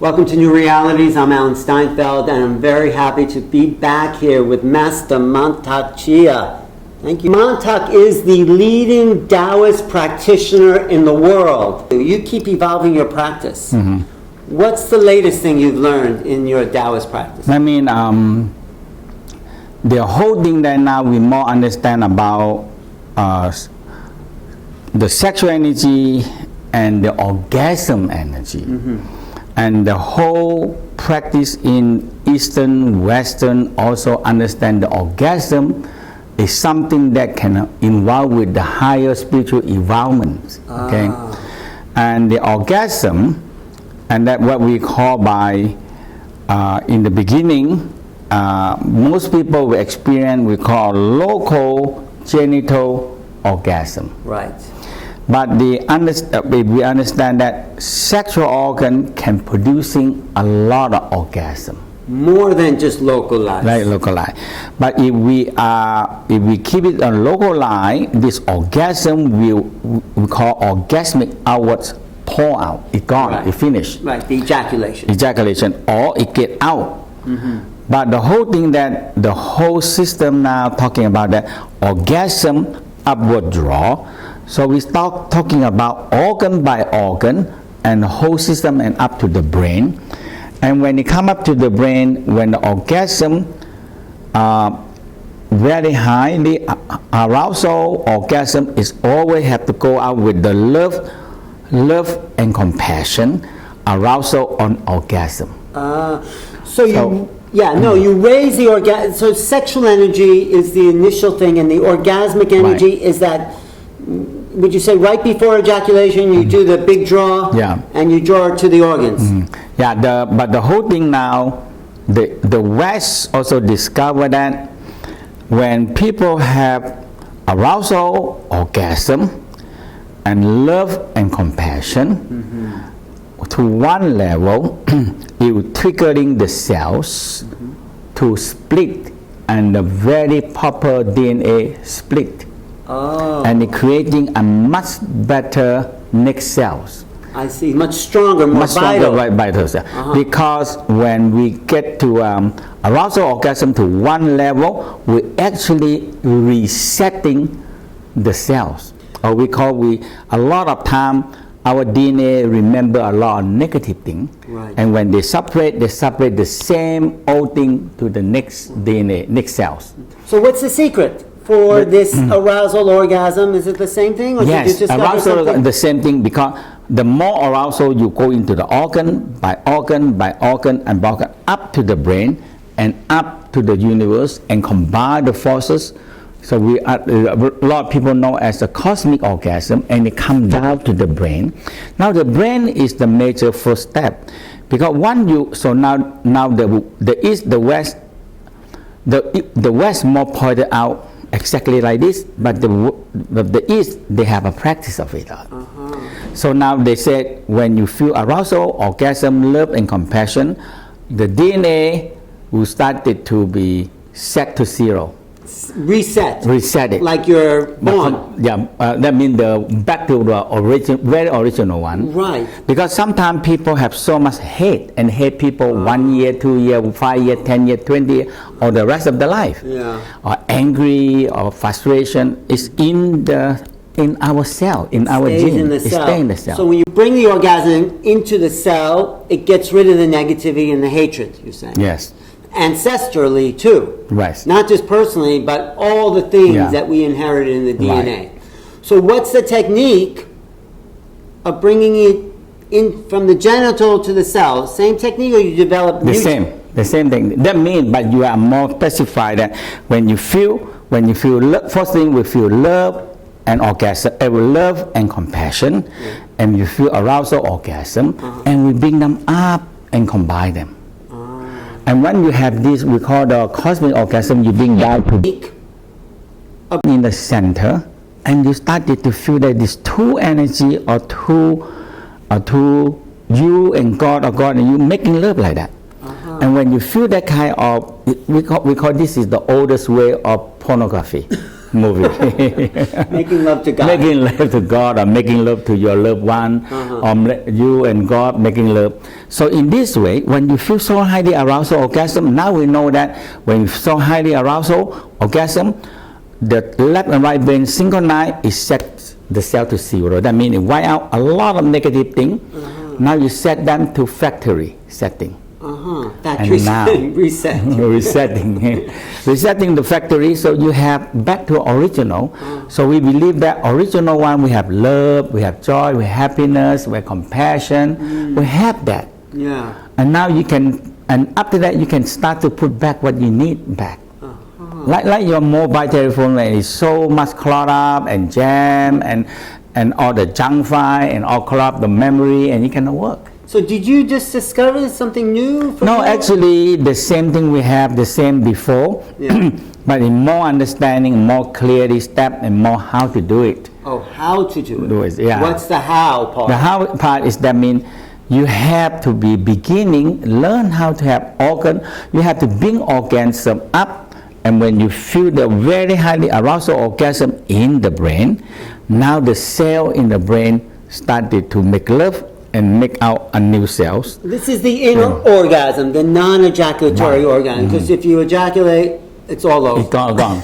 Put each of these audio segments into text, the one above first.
Welcome to Newrealities. I'm Alan Steinfeld, and I'm very happy to be back here with Master Mantak Chia. Thank you. Mantak is the leading Taoist practitioner in the world. You keep evolving your practice. Mm-hmm. What's the latest thing you've learned in your Taoist practice? I mean, the whole thing that now we more understand about the sexual energy and the orgasm energy. Mm-hmm. And the whole practice in Eastern, Western also understand the orgasm is something that can involve with the higher spiritual involvement. Okay, and the orgasm, and that what we call by in the beginning, most people will experience we call local genital orgasm. Right. But we understand that sexual organ can producing a lot of orgasm. More than just localized. Right, localized. But if we keep it on localized, this orgasm we call orgasmic outwards pour out. It gone. Right. It finished. Right. The ejaculation. Ejaculation, or it get out. Mm-hmm. But the whole thing that the whole system now talking about that orgasm upward draw. So we start talking about organ by organ and the whole system and up to the brain. And when it come up to the brain, when the orgasm very highly arousal orgasm is always have to go out with the love and compassion, arousal on orgasm. You raise the orgasm. So sexual energy is the initial thing, and the orgasmic energy right. is that. Would you say right before ejaculation you do the big draw, and you draw to the organs? Mm-hmm. Yeah, but the whole thing now, the West also discovered that when people have arousal, orgasm, and love and compassion, mm-hmm. to one level, it will triggering the cells mm-hmm. to split, and the very proper DNA split. Oh. And creating a much better next cells. I see, much stronger, more vital. Vital cell. Uh-huh. Because when we get to arousal orgasm to one level, we actually resetting the cells. Or a lot of time our DNA remember a lot of negative thing. Right. And when they separate the same old thing to the next DNA, next cells. So what's the secret for this arousal orgasm? Is it the same thing? Or yes, did you arousal is the same thing, because the more arousal you go into the organ by organ by organ and by organ, up to the brain and up to the universe, and combine the forces. So a lot of people know as a cosmic orgasm, and it comes down to the brain. Now the brain is the major first step, because now the east, the west, the west more pointed out exactly like this, but the East, they have a practice of it. Uh-huh. So now they said when you feel arousal, orgasm, love and compassion, the DNA will start it to be set to zero. Reset it. Like you're born. That means back to the very original one. Right. Because sometimes people have so much hate people 1 year, 2 year, 5 year, 10 year, 20 year, or the rest of their life. Yeah. Or angry or frustration is in our cell, in our gene. It stays in the cell. So when you bring the orgasm into the cell, it gets rid of the negativity and the hatred, you're saying? Yes. Ancestrally too, right? Not just personally, but all the things that we inherited in the DNA. Right. So what's the technique of bringing it in from the genital to the cell? Same technique, or you develop the same thing? That means, but you are more specified that when you feel first thing we feel love and orgasm, love and compassion, and you feel arousal, orgasm, and we bring them up and combine them. And when you have this, we call the cosmic orgasm, you bring down to in the center, and you started to feel that these two energy or two you and God, or God and you making love like that. Uh-huh. And when you feel that kind of, we call this is the oldest way of pornography. movie. Making love to God. Making love to God, or making love to your loved one, or you and God making love. So in this way, when you feel so highly arousal orgasm, now we know that when you feel so highly arousal orgasm, the left and right brain synchronize, it sets the cell to zero. That means it wipe out a lot of negative things. Now you set them to factory setting. Factory setting, resetting. Resetting the factory, so you have back to original. So we believe that original one, we have love, we have joy, we have happiness, we have compassion, we have that. Yeah. And now you can, and after that you can start to put back what you need back. Like your mobile telephone, when it's so much clogged up and jam and all the junk file and all clogged up the memory, and it cannot work. So did you just discover something new? No, actually the same thing we have, the same before, but in more understanding, more clearly step, and more how to do it. Oh, how to do it. Yeah. What's the how part? The how part is that mean you have to be beginning, learn how to have organ. You have to bring orgasm up, and when you feel the very highly arousal orgasm in the brain, now the cell in the brain started to make love and make out a new cells. This is the inner orgasm, the non-ejaculatory orgasm. Because if you ejaculate, it's all over. It's all gone.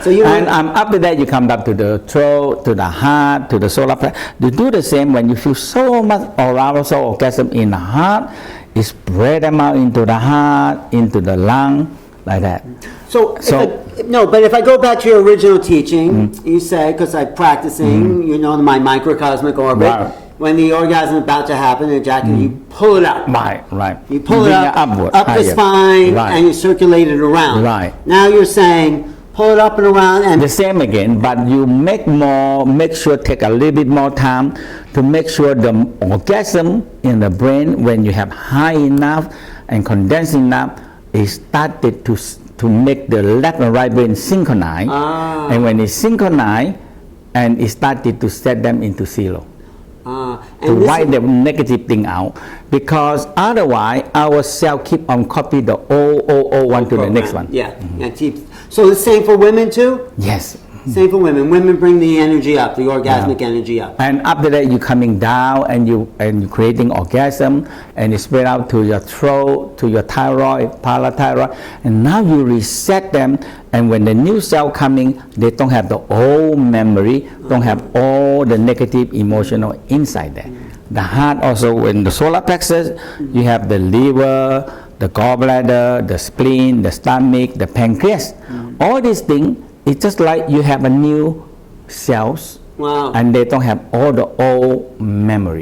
So you and after that, you come back to the throat, to the heart, to the solar plexus. You do the same when you feel so much arousal orgasm in the heart. You spread them out into the heart, into the lung, like that. But if I go back to your original teaching, you say, because I'm practicing, my microcosmic orbit. Right. When the orgasm is about to happen, you pull it up. Right. You pull it up, upward, up the higher. spine, Right. and you circulate it around. Right. Now you're saying, pull it up and around, and The same again, but you make sure take a little bit more time to make sure the orgasm in the brain, when you have high enough and condensed enough, is started to make the left and right brain synchronize. And when it's synchronized, and it started to set them into zero. To wipe the negative thing out, because otherwise our cell keep on copy the old one to the next one. Yeah. So the same for women too? Yes. Same for women. Women bring the energy up, the orgasmic energy up. And after that, you coming down and you creating orgasm, and it spread out to your throat, to your thyroid, parathyroid, and now you reset them. And when the new cell coming, they don't have the old memory, don't have all the negative emotional inside there. The heart also, when the solar plexus, you have the liver, the gallbladder, the spleen, the stomach, the pancreas. All these things, it's just like you have a new cells, Wow. and they don't have all the old memory.